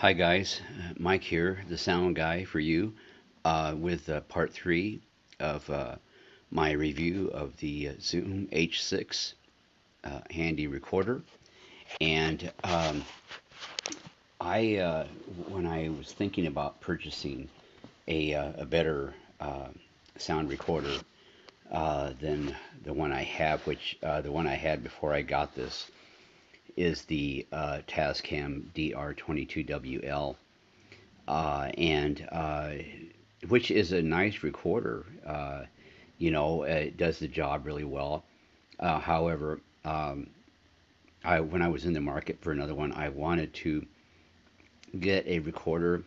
Hi guys, Mike here, the sound guy for you, with part three of my review of the Zoom H6 handy recorder. And I, when I was thinking about purchasing a better sound recorder than the one I have, which the one I had before I got this is the Tascam DR22WL. And which is a nice recorder. It does the job really well. However, when I was in the market for another one, I wanted to get a recorder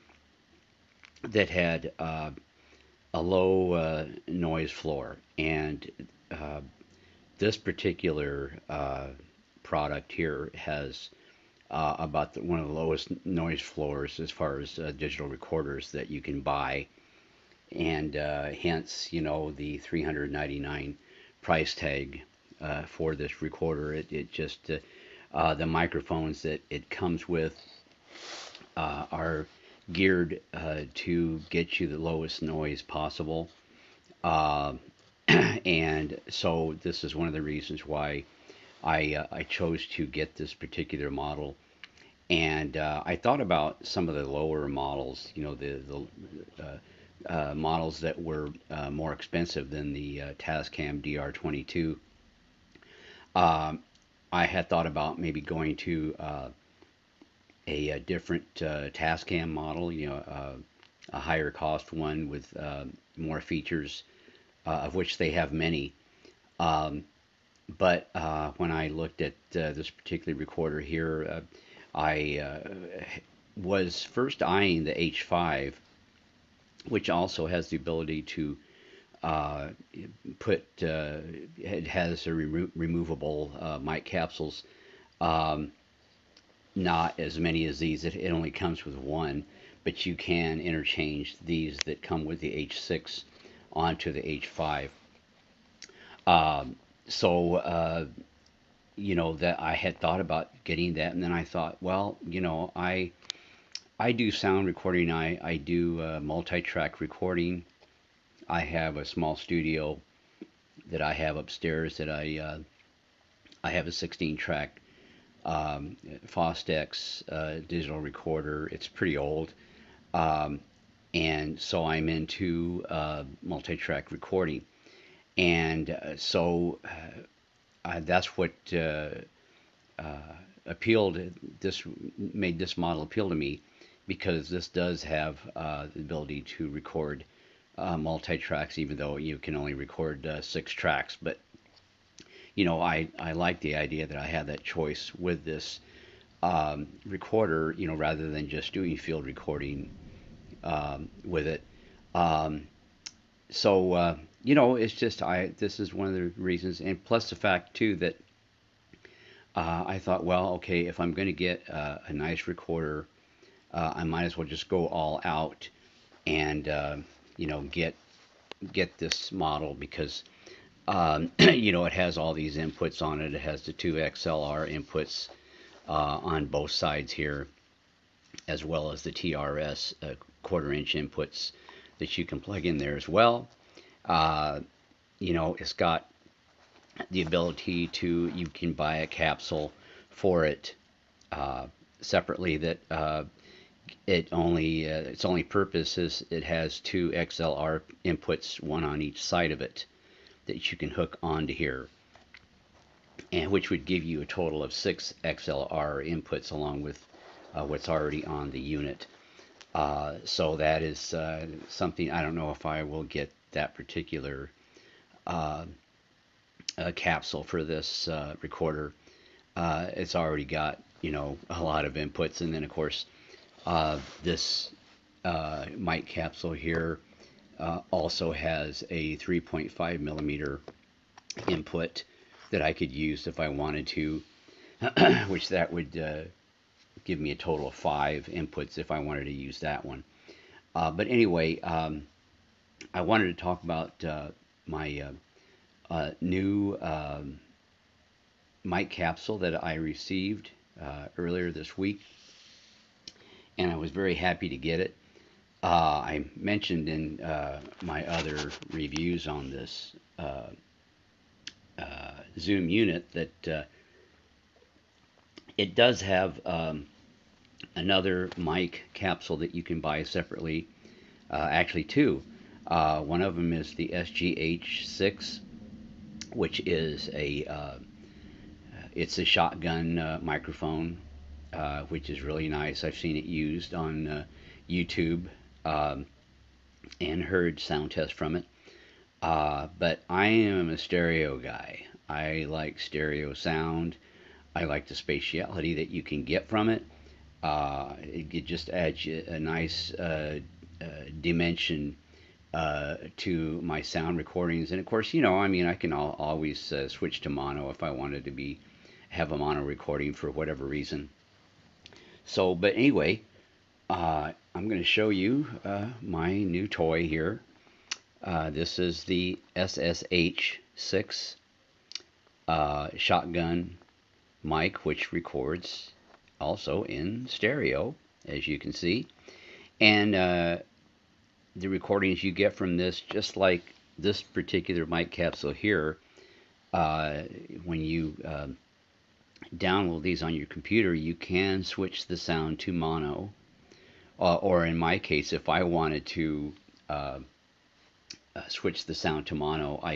that had a low noise floor, and uh, this particular product here has about one of the lowest noise floors as far as digital recorders that you can buy, and hence, the 399 price tag for this recorder. It just the microphones that it comes with are geared to get you the lowest noise possible. Uh, and so this is one of the reasons why I chose to get this particular model. And I thought about some of the lower models, the models that were more expensive than the Tascam DR22. Um, I had thought about maybe going to a different Tascam model, a higher cost one with more features, of which they have many. Um, but when I looked at this particular recorder here, I was first eyeing the H5, which also has the ability to uh, it has a removable mic capsules. Um, Not as many as these. It only comes with one, but you can interchange these that come with the H6 onto the H5. Um, so that I had thought about getting that, and then I thought, well, I do sound recording. I do multi-track recording. I have a small studio that I have upstairs that I have a 16 track Fostex digital recorder. It's pretty old. Um, and so I'm into multi-track recording. And that's what appealed, this made this model appeal to me, because this does have the ability to record multi-tracks, even though you can only record 6 tracks. But I like the idea that I have that choice with this recorder, rather than just doing field recording with it. Um, so it's just I. This is one of the reasons, and plus the fact too that I thought, well, okay, if I'm going to get a nice recorder, I might as well just go all out and get this model, because it has all these inputs on it. It has the two XLR inputs on both sides here, as well as the TRS quarter-inch inputs that you can plug in there as well. Uh, it's got the ability to, you can buy a capsule for it uh, separately, that its only purpose is it has two XLR inputs, one on each side of it, that you can hook onto here, and which would give you a total of six XLR inputs along with what's already on the unit. So that is something. I don't know if I will get that particular uh, capsule for this recorder. It's already got a lot of inputs, and then of course this mic capsule here also has a 3.5 millimeter input that I could use if I wanted to, which that would give me a total of 5 inputs if I wanted to use that one. But anyway, I wanted to talk about my new mic capsule that I received earlier this week. and I was very happy to get it. I mentioned in my other reviews on this Zoom unit that it does have another mic capsule that you can buy separately. Actually, two. One of them is the SGH6, which is it's a shotgun microphone, which is really nice. I've seen it used on YouTube um, and heard sound tests from it. But I am a stereo guy. I like stereo sound. I like the spatiality that you can get from it. It just adds a nice dimension to my sound recordings. And of course, I mean, I can always switch to mono if I wanted to have a mono recording for whatever reason. So, but anyway, I'm going to show you my new toy here. This is the SSH6 shotgun mic, which records also in stereo, as you can see. And the recordings you get from this, just like this particular mic capsule here, when you download these on your computer, you can switch the sound to mono. Or in my case, if I wanted to switch the sound to mono, I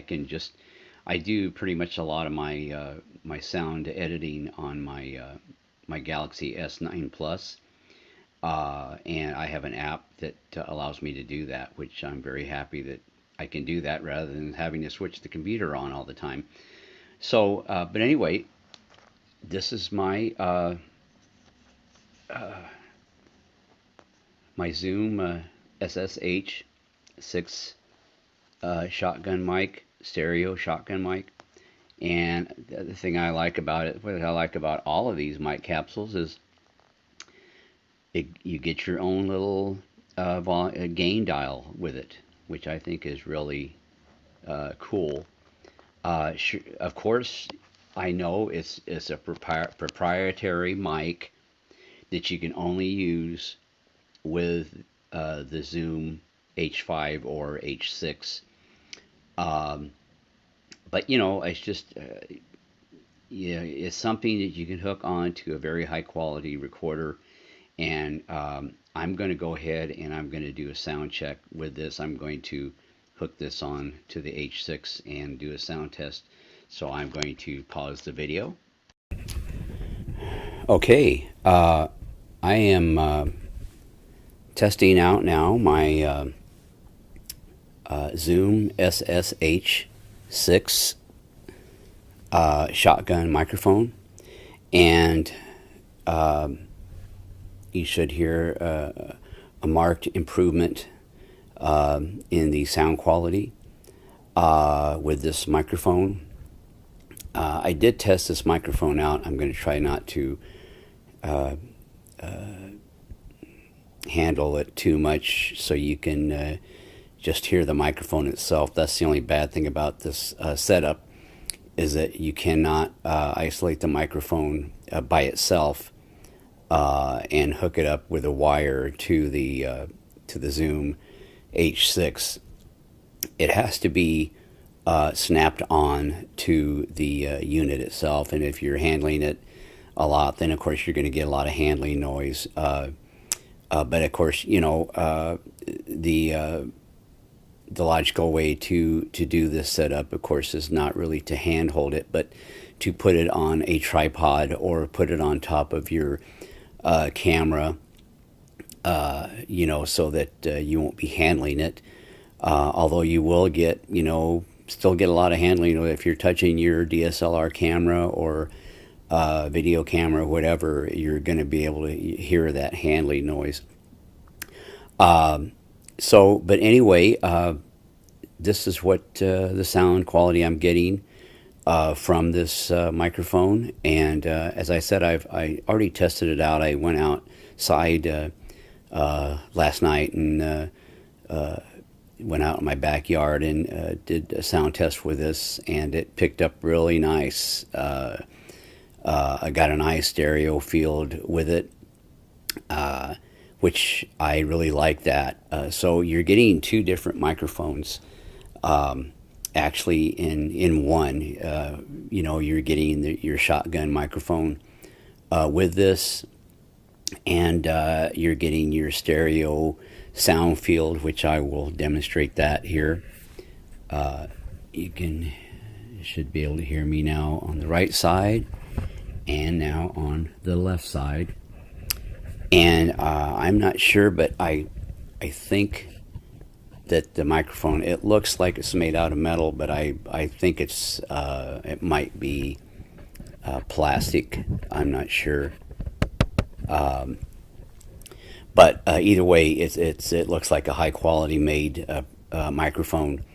do pretty much a lot of my sound editing on my Galaxy S9 Plus, and I have an app that allows me to do that, which I'm very happy that I can do that rather than having to switch the computer on all the time. So, but anyway, this is my Zoom SSH6 shotgun mic, stereo shotgun mic. And the other thing I like about it, what I like about all of these mic capsules is you get your own little gain dial with it, which I think is really cool. Of course, I know it's a proprietary mic that you can only use with the Zoom H5 or H6. But it's just yeah, it's something that you can hook on to a very high quality recorder. And I'm going to go ahead and I'm going to do a sound check with this. I'm going to hook this on to the H6 and do a sound test. So I'm going to pause the video. Okay, I am testing out now my Zoom SSH6 shotgun microphone, and you should hear a marked improvement in the sound quality with this microphone. I did test this microphone out. I'm going to try not to handle it too much so you can just hear the microphone itself. That's the only bad thing about this setup, is that you cannot isolate the microphone by itself and hook it up with a wire to the Zoom H6. It has to be snapped on to the unit itself, and if you're handling it a lot, then of course you're going to get a lot of handling noise. But of course, the logical way to do this setup, of course, is not really to handhold it, but to put it on a tripod or put it on top of your camera, so that you won't be handling it. Although you will still get a lot of handling if you're touching your DSLR camera or video camera, whatever, you're going to be able to hear that handling noise. But anyway, this is what the sound quality I'm getting from this microphone. And as I said, I already tested it out. I went outside last night and went out in my backyard and did a sound test with this, and it picked up really nice. I got a nice stereo field with it. which I really like that. So you're getting two different microphones, actually in one. You're getting your shotgun microphone with this, and you're getting your stereo sound field, which I will demonstrate that here. You should be able to hear me now on the right side and now on the left side. And I'm not sure, but I think that the microphone, it looks like it's made out of metal, but I think it might be plastic. I'm not sure. But either way, it looks like a high quality made microphone,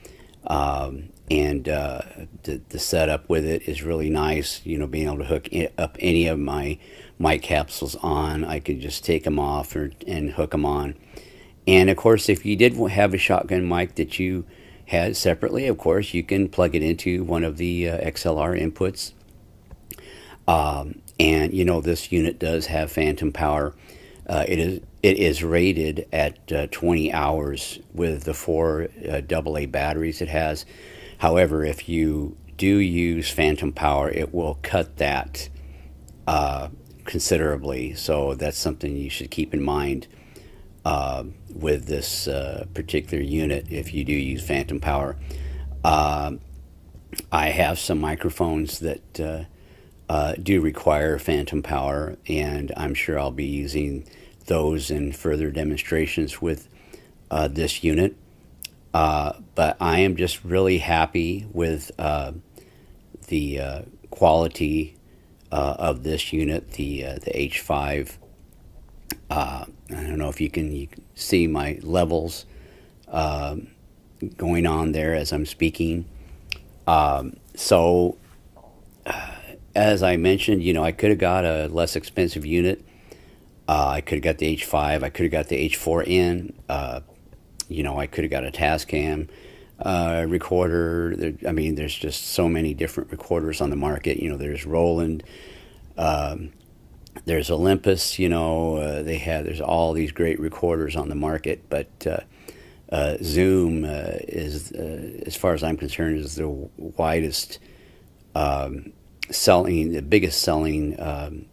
and the setup with it is really nice. Being able to hook up any of my mic capsules on, I could just take them off and hook them on. And of course, if you did have a shotgun mic that you had separately, of course, you can plug it into one of the XLR inputs. And this unit does have phantom power. It is rated at 20 hours with the 4 AA batteries it has. However, if you do use phantom power, it will cut that considerably. So that's something you should keep in mind with this particular unit if you do use phantom power. I have some microphones that do require phantom power, and I'm sure I'll be using those in further demonstrations with this unit. But I am just really happy with the quality of this unit, the H5. I don't know if you can see my levels going on there as I'm speaking. So as I mentioned, I could have got a less expensive unit. I could have got the H5. I could have got the H4n. I could have got a Tascam recorder. There's just so many different recorders on the market. There's Roland. There's Olympus. There's all these great recorders on the market, but Zoom is, as far as I'm concerned, is the widest the biggest selling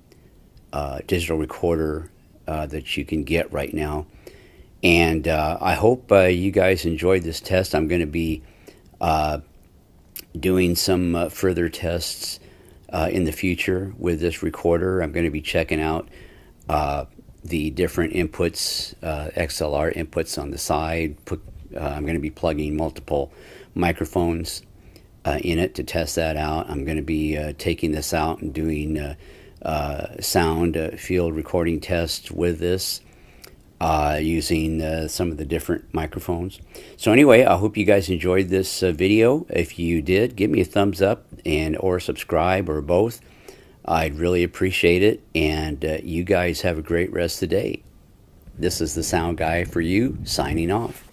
digital recorder that you can get right now. And I hope you guys enjoyed this test. I'm going to be doing some further tests in the future with this recorder. I'm going to be checking out the different inputs, XLR inputs on the side. I'm going to be plugging multiple microphones in it to test that out. I'm going to be taking this out and doing sound field recording tests with this using some of the different microphones. So anyway, I hope you guys enjoyed this video. If you did, give me a thumbs up or subscribe or both. I'd really appreciate it, and you guys have a great rest of the day. This is the Sound Guy for you, signing off.